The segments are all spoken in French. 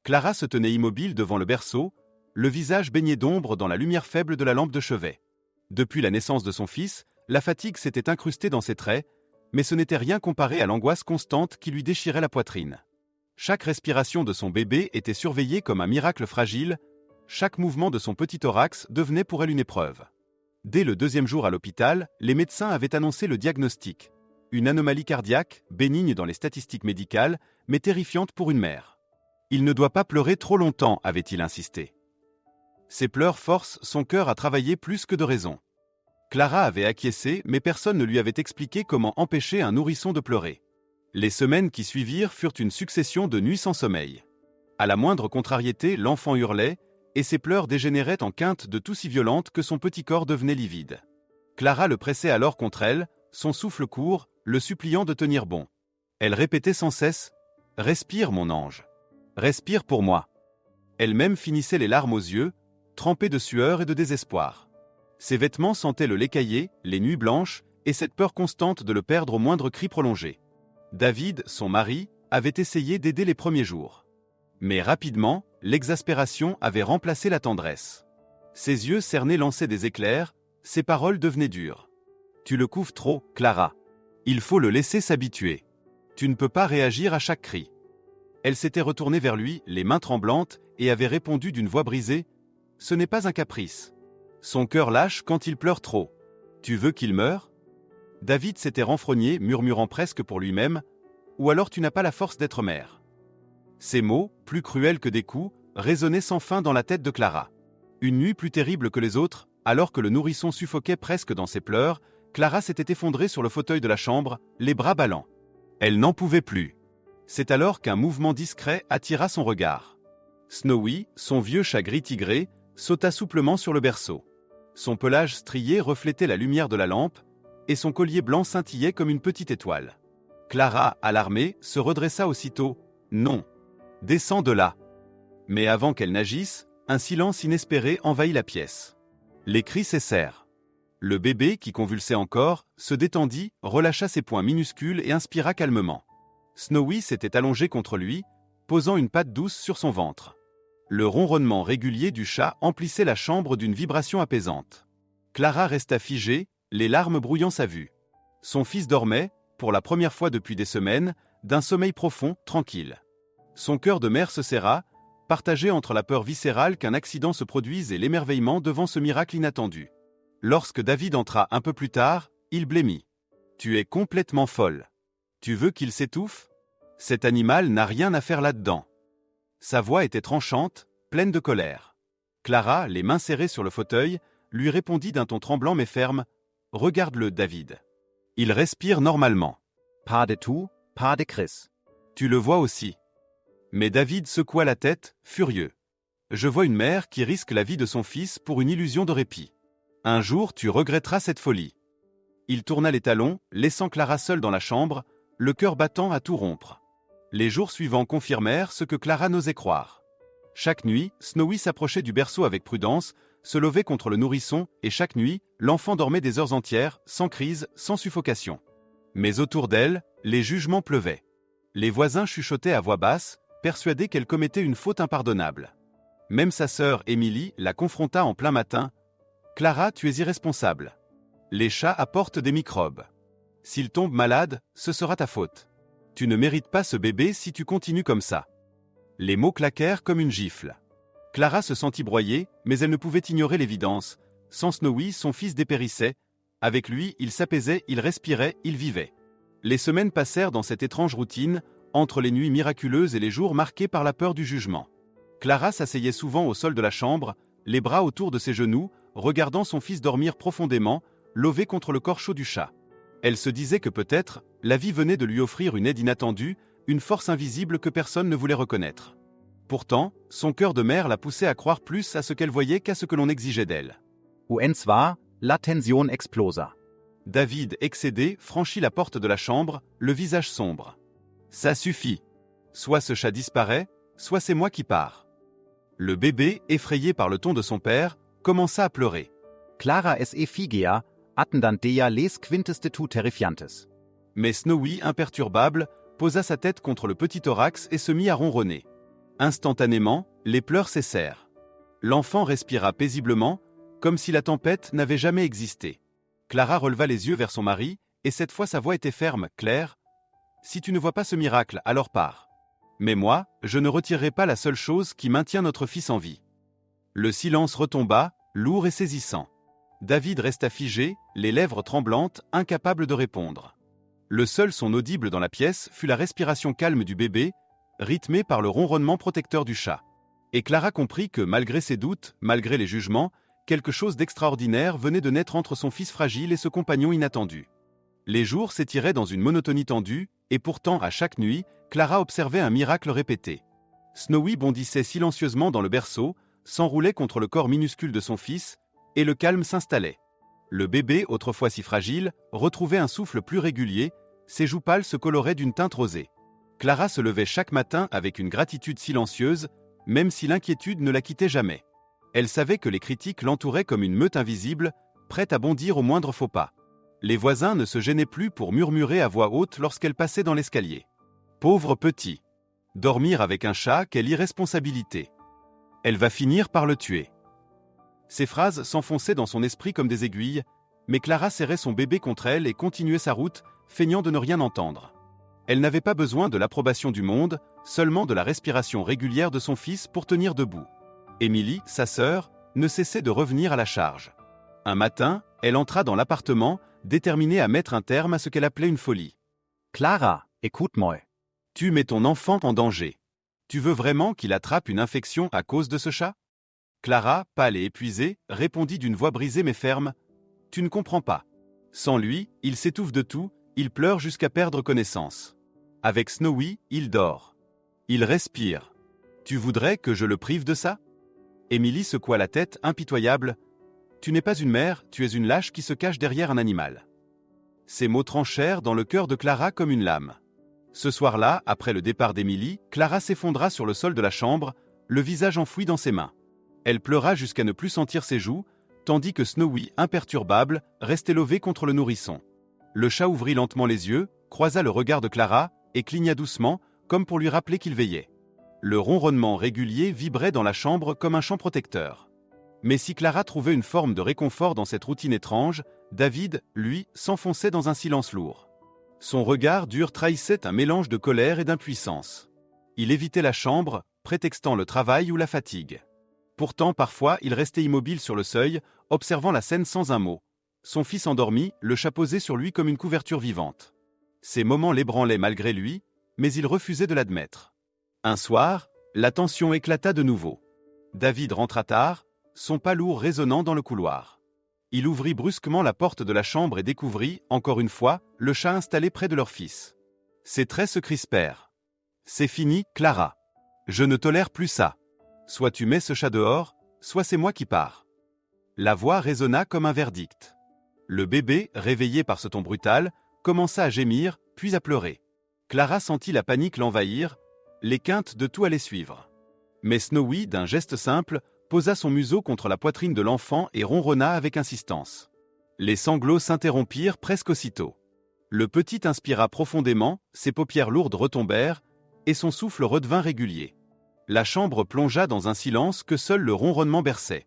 Clara se tenait immobile devant le berceau, le visage baigné d'ombre dans la lumière faible de la lampe de chevet. Depuis la naissance de son fils, la fatigue s'était incrustée dans ses traits, mais ce n'était rien comparé à l'angoisse constante qui lui déchirait la poitrine. Chaque respiration de son bébé était surveillée comme un miracle fragile, chaque mouvement de son petit thorax devenait pour elle une épreuve. Dès le 2e jour à l'hôpital, les médecins avaient annoncé le diagnostic. Une anomalie cardiaque, bénigne dans les statistiques médicales, mais terrifiante pour une mère. Il ne doit pas pleurer trop longtemps, avait-il insisté. Ses pleurs forcent son cœur à travailler plus que de raison. Clara avait acquiescé, mais personne ne lui avait expliqué comment empêcher un nourrisson de pleurer. Les semaines qui suivirent furent une succession de nuits sans sommeil. À la moindre contrariété, l'enfant hurlait, et ses pleurs dégénéraient en quintes de tout si violentes que son petit corps devenait livide. Clara le pressait alors contre elle, son souffle court, le suppliant de tenir bon. Elle répétait sans cesse « Respire, mon ange. Respire pour moi. » Elle-même finissait les larmes aux yeux, trempée de sueur et de désespoir. Ses vêtements sentaient le lait caillé, les nuits blanches, et cette peur constante de le perdre au moindre cri prolongé. David, son mari, avait essayé d'aider les premiers jours. Mais rapidement, l'exaspération avait remplacé la tendresse. Ses yeux cernés lançaient des éclairs, ses paroles devenaient dures. « Tu le couves trop, Clara. Il faut le laisser s'habituer. Tu ne peux pas réagir à chaque cri. » Elle s'était retournée vers lui, les mains tremblantes, et avait répondu d'une voix brisée « Ce n'est pas un caprice. Son cœur lâche quand il pleure trop. Tu veux qu'il meure ?» David s'était renfrogné, murmurant presque pour lui-même « Ou alors tu n'as pas la force d'être mère. » Ces mots, plus cruels que des coups, résonnaient sans fin dans la tête de Clara. Une nuit plus terrible que les autres, alors que le nourrisson suffoquait presque dans ses pleurs, Clara s'était effondrée sur le fauteuil de la chambre, les bras ballants. Elle n'en pouvait plus. C'est alors qu'un mouvement discret attira son regard. Snowy, son vieux chat gris tigré, sauta souplement sur le berceau. Son pelage strié reflétait la lumière de la lampe, et son collier blanc scintillait comme une petite étoile. Clara, alarmée, se redressa aussitôt. « Non. Descends de là. » Mais avant qu'elle n'agisse, un silence inespéré envahit la pièce. Les cris cessèrent. Le bébé, qui convulsait encore, se détendit, relâcha ses poings minuscules et inspira calmement. Snowy s'était allongé contre lui, posant une patte douce sur son ventre. Le ronronnement régulier du chat emplissait la chambre d'une vibration apaisante. Clara resta figée, les larmes brouillant sa vue. Son fils dormait, pour la première fois depuis des semaines, d'un sommeil profond, tranquille. Son cœur de mère se serra, partagé entre la peur viscérale qu'un accident se produise et l'émerveillement devant ce miracle inattendu. Lorsque David entra un peu plus tard, il blêmit. « Tu es complètement folle. Tu veux qu'il s'étouffe ? Cet animal n'a rien à faire là-dedans. » Sa voix était tranchante, pleine de colère. Clara, les mains serrées sur le fauteuil, lui répondit d'un ton tremblant mais ferme « Regarde-le, David. Il respire normalement. »« Pas de tout, pas de Chris. » »« Tu le vois aussi. » Mais David secoua la tête, furieux. « Je vois une mère qui risque la vie de son fils pour une illusion de répit. Un jour, tu regretteras cette folie. » Il tourna les talons, laissant Clara seule dans la chambre, le cœur battant à tout rompre. Les jours suivants confirmèrent ce que Clara n'osait croire. Chaque nuit, Snowy s'approchait du berceau avec prudence, se levait contre le nourrisson, et chaque nuit, l'enfant dormait des heures entières, sans crise, sans suffocation. Mais autour d'elle, les jugements pleuvaient. Les voisins chuchotaient à voix basse, persuadés qu'elle commettait une faute impardonnable. Même sa sœur, Émilie, la confronta en plein matin. « Clara, tu es irresponsable. Les chats apportent des microbes. S'il tombe malade, ce sera ta faute. Tu ne mérites pas ce bébé si tu continues comme ça. » Les mots claquèrent comme une gifle. Clara se sentit broyée, mais elle ne pouvait ignorer l'évidence. Sans Snowy, son fils dépérissait. Avec lui, il s'apaisait, il respirait, il vivait. Les semaines passèrent dans cette étrange routine, entre les nuits miraculeuses et les jours marqués par la peur du jugement. Clara s'asseyait souvent au sol de la chambre, les bras autour de ses genoux, regardant son fils dormir profondément, lové contre le corps chaud du chat. Elle se disait que peut-être, la vie venait de lui offrir une aide inattendue, une force invisible que personne ne voulait reconnaître. Pourtant, son cœur de mère la poussait à croire plus à ce qu'elle voyait qu'à ce que l'on exigeait d'elle. Und zwar, la tension explosa. David, excédé, franchit la porte de la chambre, le visage sombre. « Ça suffit. Soit ce chat disparaît, soit c'est moi qui pars. » Le bébé, effrayé par le ton de son père, commença à pleurer. Clara es effigia, attendantea les quinteste tu terrifiantes. Mais Snowy, imperturbable, posa sa tête contre le petit thorax et se mit à ronronner. Instantanément, les pleurs cessèrent. L'enfant respira paisiblement, comme si la tempête n'avait jamais existé. Clara releva les yeux vers son mari, et cette fois sa voix était ferme, claire. « Si tu ne vois pas ce miracle, alors pars. Mais moi, je ne retirerai pas la seule chose qui maintient notre fils en vie. » Le silence retomba, lourd et saisissant. David resta figé, les lèvres tremblantes, incapable de répondre. Le seul son audible dans la pièce fut la respiration calme du bébé, rythmée par le ronronnement protecteur du chat. Et Clara comprit que, malgré ses doutes, malgré les jugements, quelque chose d'extraordinaire venait de naître entre son fils fragile et ce compagnon inattendu. Les jours s'étiraient dans une monotonie tendue, et pourtant, à chaque nuit, Clara observait un miracle répété. Snowy bondissait silencieusement dans le berceau, s'enroulait contre le corps minuscule de son fils, et le calme s'installait. Le bébé, autrefois si fragile, retrouvait un souffle plus régulier, ses joues pâles se coloraient d'une teinte rosée. Clara se levait chaque matin avec une gratitude silencieuse, même si l'inquiétude ne la quittait jamais. Elle savait que les critiques l'entouraient comme une meute invisible, prête à bondir au moindre faux pas. Les voisins ne se gênaient plus pour murmurer à voix haute lorsqu'elle passait dans l'escalier. Pauvre petit. Dormir avec un chat, quelle irresponsabilité. Elle va finir par le tuer. Ces phrases s'enfonçaient dans son esprit comme des aiguilles, mais Clara serrait son bébé contre elle et continuait sa route, feignant de ne rien entendre. Elle n'avait pas besoin de l'approbation du monde, seulement de la respiration régulière de son fils pour tenir debout. Émilie, sa sœur, ne cessait de revenir à la charge. Un matin, elle entra dans l'appartement, déterminée à mettre un terme à ce qu'elle appelait une folie. « Clara, écoute-moi. Tu mets ton enfant en danger. Tu veux vraiment qu'il attrape une infection à cause de ce chat ? » Clara, pâle et épuisée, répondit d'une voix brisée mais ferme. « Tu ne comprends pas. Sans lui, il s'étouffe de tout, il pleure jusqu'à perdre connaissance. Avec Snowy, il dort. Il respire. Tu voudrais que je le prive de ça ?» Émilie secoua la tête, impitoyable. « Tu n'es pas une mère, tu es une lâche qui se cache derrière un animal. » Ces mots tranchèrent dans le cœur de Clara comme une lame. Ce soir-là, après le départ d'Émilie, Clara s'effondra sur le sol de la chambre, le visage enfoui dans ses mains. Elle pleura jusqu'à ne plus sentir ses joues, tandis que Snowy, imperturbable, restait lové contre le nourrisson. Le chat ouvrit lentement les yeux, croisa le regard de Clara, et cligna doucement, comme pour lui rappeler qu'il veillait. Le ronronnement régulier vibrait dans la chambre comme un champ protecteur. Mais si Clara trouvait une forme de réconfort dans cette routine étrange, David, lui, s'enfonçait dans un silence lourd. Son regard dur trahissait un mélange de colère et d'impuissance. Il évitait la chambre, prétextant le travail ou la fatigue. Pourtant, parfois, il restait immobile sur le seuil, observant la scène sans un mot. Son fils endormi, le chat posé sur lui comme une couverture vivante. Ces moments l'ébranlaient malgré lui, mais il refusait de l'admettre. Un soir, la tension éclata de nouveau. David rentra tard, son pas lourd résonnant dans le couloir. Il ouvrit brusquement la porte de la chambre et découvrit, encore une fois, le chat installé près de leur fils. Ses traits se crispèrent. « C'est fini, Clara. Je ne tolère plus ça. Soit tu mets ce chat dehors, soit c'est moi qui pars. » La voix résonna comme un verdict. Le bébé, réveillé par ce ton brutal, commença à gémir, puis à pleurer. Clara sentit la panique l'envahir, les quintes de tout allaient suivre. Mais Snowy, d'un geste simple, posa son museau contre la poitrine de l'enfant et ronronna avec insistance. Les sanglots s'interrompirent presque aussitôt. Le petit inspira profondément, ses paupières lourdes retombèrent, et son souffle redevint régulier. La chambre plongea dans un silence que seul le ronronnement berçait.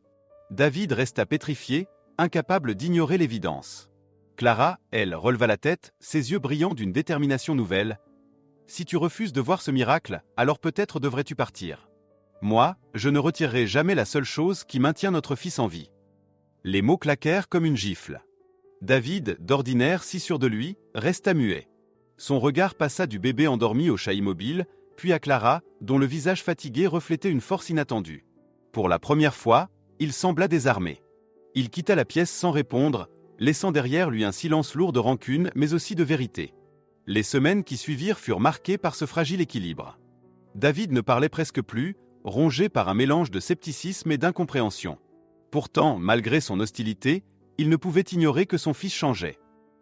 David resta pétrifié, incapable d'ignorer l'évidence. Clara, elle, releva la tête, ses yeux brillants d'une détermination nouvelle. « Si tu refuses de voir ce miracle, alors peut-être devrais-tu partir. Moi, je ne retirerai jamais la seule chose qui maintient notre fils en vie. » Les mots claquèrent comme une gifle. David, d'ordinaire si sûr de lui, resta muet. Son regard passa du bébé endormi au chat immobile, puis à Clara, dont le visage fatigué reflétait une force inattendue. Pour la première fois, il sembla désarmé. Il quitta la pièce sans répondre, laissant derrière lui un silence lourd de rancune mais aussi de vérité. Les semaines qui suivirent furent marquées par ce fragile équilibre. David ne parlait presque plus, rongé par un mélange de scepticisme et d'incompréhension. Pourtant, malgré son hostilité, il ne pouvait ignorer que son fils changeait.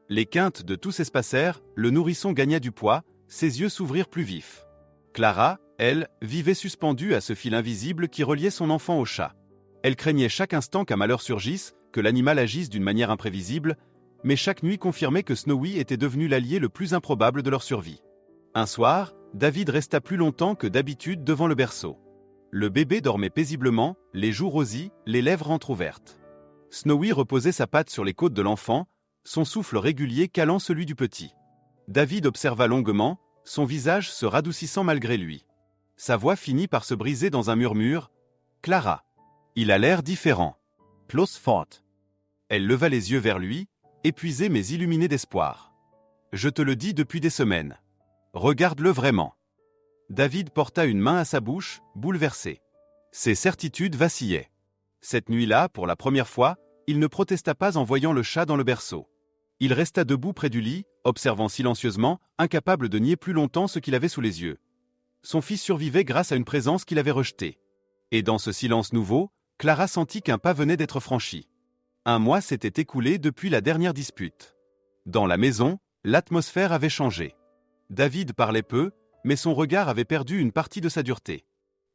Les quintes de tout s'espacèrent, le nourrisson gagna du poids, ses yeux s'ouvrirent plus vifs. Clara, elle, vivait suspendue à ce fil invisible qui reliait son enfant au chat. Elle craignait chaque instant qu'un malheur surgisse, que l'animal agisse d'une manière imprévisible, mais chaque nuit confirmait que Snowy était devenu l'allié le plus improbable de leur survie. Un soir, David resta plus longtemps que d'habitude devant le berceau. Le bébé dormait paisiblement, les joues rosies, les lèvres entr'ouvertes. Snowy reposait sa patte sur les côtes de l'enfant, son souffle régulier calant celui du petit. David observa longuement, son visage se radoucissant malgré lui. Sa voix finit par se briser dans un murmure. « Clara. Il a l'air différent. » Plus fort. Elle leva les yeux vers lui, épuisée mais illuminée d'espoir. « Je te le dis depuis des semaines. Regarde-le vraiment. » David porta une main à sa bouche, bouleversé. Ses certitudes vacillaient. Cette nuit-là, pour la première fois, il ne protesta pas en voyant le chat dans le berceau. Il resta debout près du lit, observant silencieusement, incapable de nier plus longtemps ce qu'il avait sous les yeux. Son fils survivait grâce à une présence qu'il avait rejetée. Et dans ce silence nouveau, Clara sentit qu'un pas venait d'être franchi. Un mois s'était écoulé depuis la dernière dispute. Dans la maison, l'atmosphère avait changé. David parlait peu, mais son regard avait perdu une partie de sa dureté.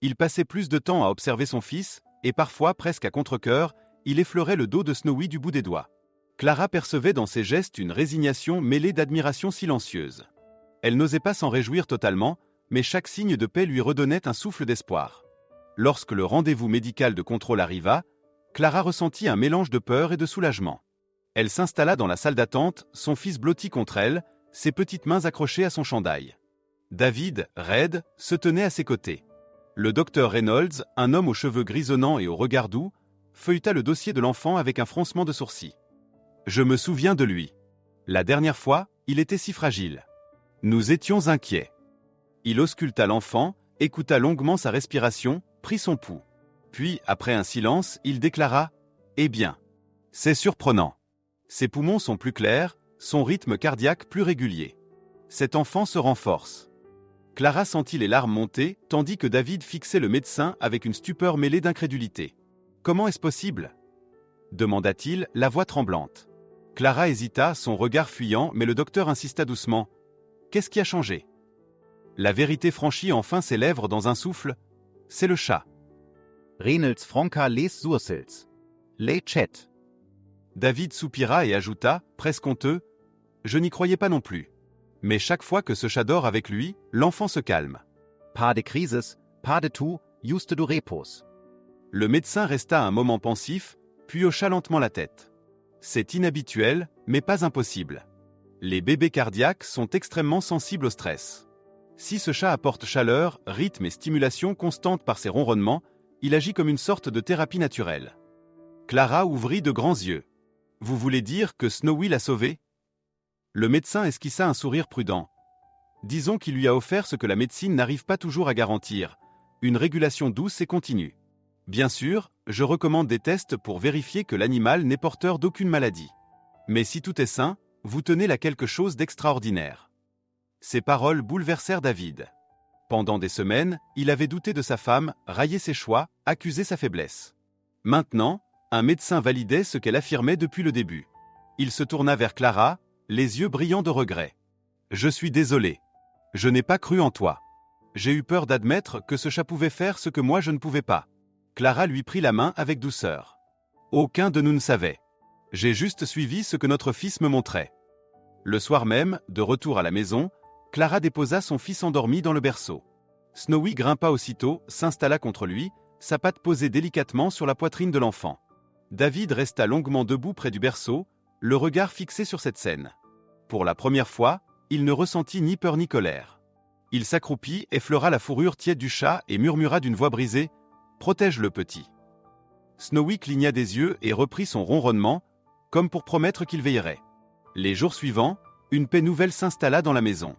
Il passait plus de temps à observer son fils, et parfois, presque à contre-cœur, il effleurait le dos de Snowy du bout des doigts. Clara percevait dans ses gestes une résignation mêlée d'admiration silencieuse. Elle n'osait pas s'en réjouir totalement, mais chaque signe de paix lui redonnait un souffle d'espoir. Lorsque le rendez-vous médical de contrôle arriva, Clara ressentit un mélange de peur et de soulagement. Elle s'installa dans la salle d'attente, son fils blotti contre elle, ses petites mains accrochées à son chandail. David, raide, se tenait à ses côtés. Le docteur Reynolds, un homme aux cheveux grisonnants et au regard doux, feuilleta le dossier de l'enfant avec un froncement de sourcils. Je me souviens de lui. La dernière fois, il était si fragile. Nous étions inquiets. Il ausculta l'enfant, écouta longuement sa respiration, prit son pouls. Puis, après un silence, il déclara « Eh bien, c'est surprenant. Ses poumons sont plus clairs, son rythme cardiaque plus régulier. Cet enfant se renforce. » Clara sentit les larmes monter, tandis que David fixait le médecin avec une stupeur mêlée d'incrédulité. « Comment est-ce possible ?» demanda-t-il, la voix tremblante. Clara hésita, son regard fuyant, mais le docteur insista doucement. « Qu'est-ce qui a changé ?» La vérité franchit enfin ses lèvres dans un souffle. « C'est le chat. » Reynolds franca les sourcils. Les chat. David soupira et ajouta, presque honteux. « Je n'y croyais pas non plus. Mais chaque fois que ce chat dort avec lui, l'enfant se calme. » Pas de crisis, pas de tout, juste du repos. Le médecin resta un moment pensif, puis hocha lentement la tête. C'est inhabituel, mais pas impossible. Les bébés cardiaques sont extrêmement sensibles au stress. Si ce chat apporte chaleur, rythme et stimulation constante par ses ronronnements, il agit comme une sorte de thérapie naturelle. Clara ouvrit de grands yeux. « Vous voulez dire que Snowy l'a sauvé ?» Le médecin esquissa un sourire prudent. « Disons qu'il lui a offert ce que la médecine n'arrive pas toujours à garantir, une régulation douce et continue. Bien sûr, je recommande des tests pour vérifier que l'animal n'est porteur d'aucune maladie. Mais si tout est sain, vous tenez là quelque chose d'extraordinaire. » Ces paroles bouleversèrent David. Pendant des semaines, il avait douté de sa femme, raillé ses choix, accusé sa faiblesse. Maintenant, un médecin validait ce qu'elle affirmait depuis le début. Il se tourna vers Clara, les yeux brillants de regret. « Je suis désolé. Je n'ai pas cru en toi. J'ai eu peur d'admettre que ce chat pouvait faire ce que moi je ne pouvais pas. » Clara lui prit la main avec douceur. « Aucun de nous ne savait. J'ai juste suivi ce que notre fils me montrait. » Le soir même, de retour à la maison, Clara déposa son fils endormi dans le berceau. Snowy grimpa aussitôt, s'installa contre lui, sa patte posée délicatement sur la poitrine de l'enfant. David resta longuement debout près du berceau, le regard fixé sur cette scène. Pour la première fois, il ne ressentit ni peur ni colère. Il s'accroupit, effleura la fourrure tiède du chat et murmura d'une voix brisée. Protège le petit. Snowy cligna des yeux et reprit son ronronnement, comme pour promettre qu'il veillerait. Les jours suivants, une paix nouvelle s'installa dans la maison.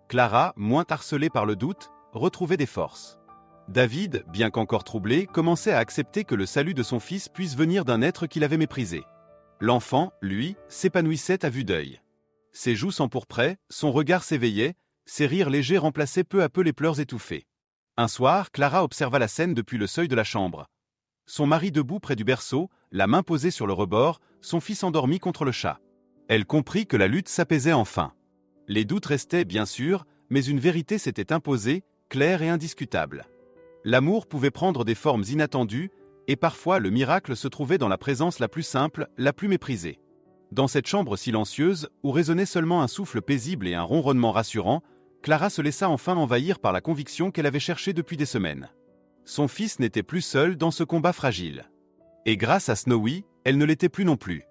Clara, moins harcelée par le doute, retrouvait des forces. David, bien qu'encore troublé, commençait à accepter que le salut de son fils puisse venir d'un être qu'il avait méprisé. L'enfant, lui, s'épanouissait à vue d'œil. Ses joues s'empourpraient, son regard s'éveillait, ses rires légers remplaçaient peu à peu les pleurs étouffés. Un soir, Clara observa la scène depuis le seuil de la chambre. Son mari debout près du berceau, la main posée sur le rebord, son fils endormi contre le chat. Elle comprit que la lutte s'apaisait enfin. Les doutes restaient, bien sûr, mais une vérité s'était imposée, claire et indiscutable. L'amour pouvait prendre des formes inattendues, et parfois le miracle se trouvait dans la présence la plus simple, la plus méprisée. Dans cette chambre silencieuse, où résonnait seulement un souffle paisible et un ronronnement rassurant, Clara se laissa enfin envahir par la conviction qu'elle avait cherchée depuis des semaines. Son fils n'était plus seul dans ce combat fragile. Et grâce à Snowy, elle ne l'était plus non plus.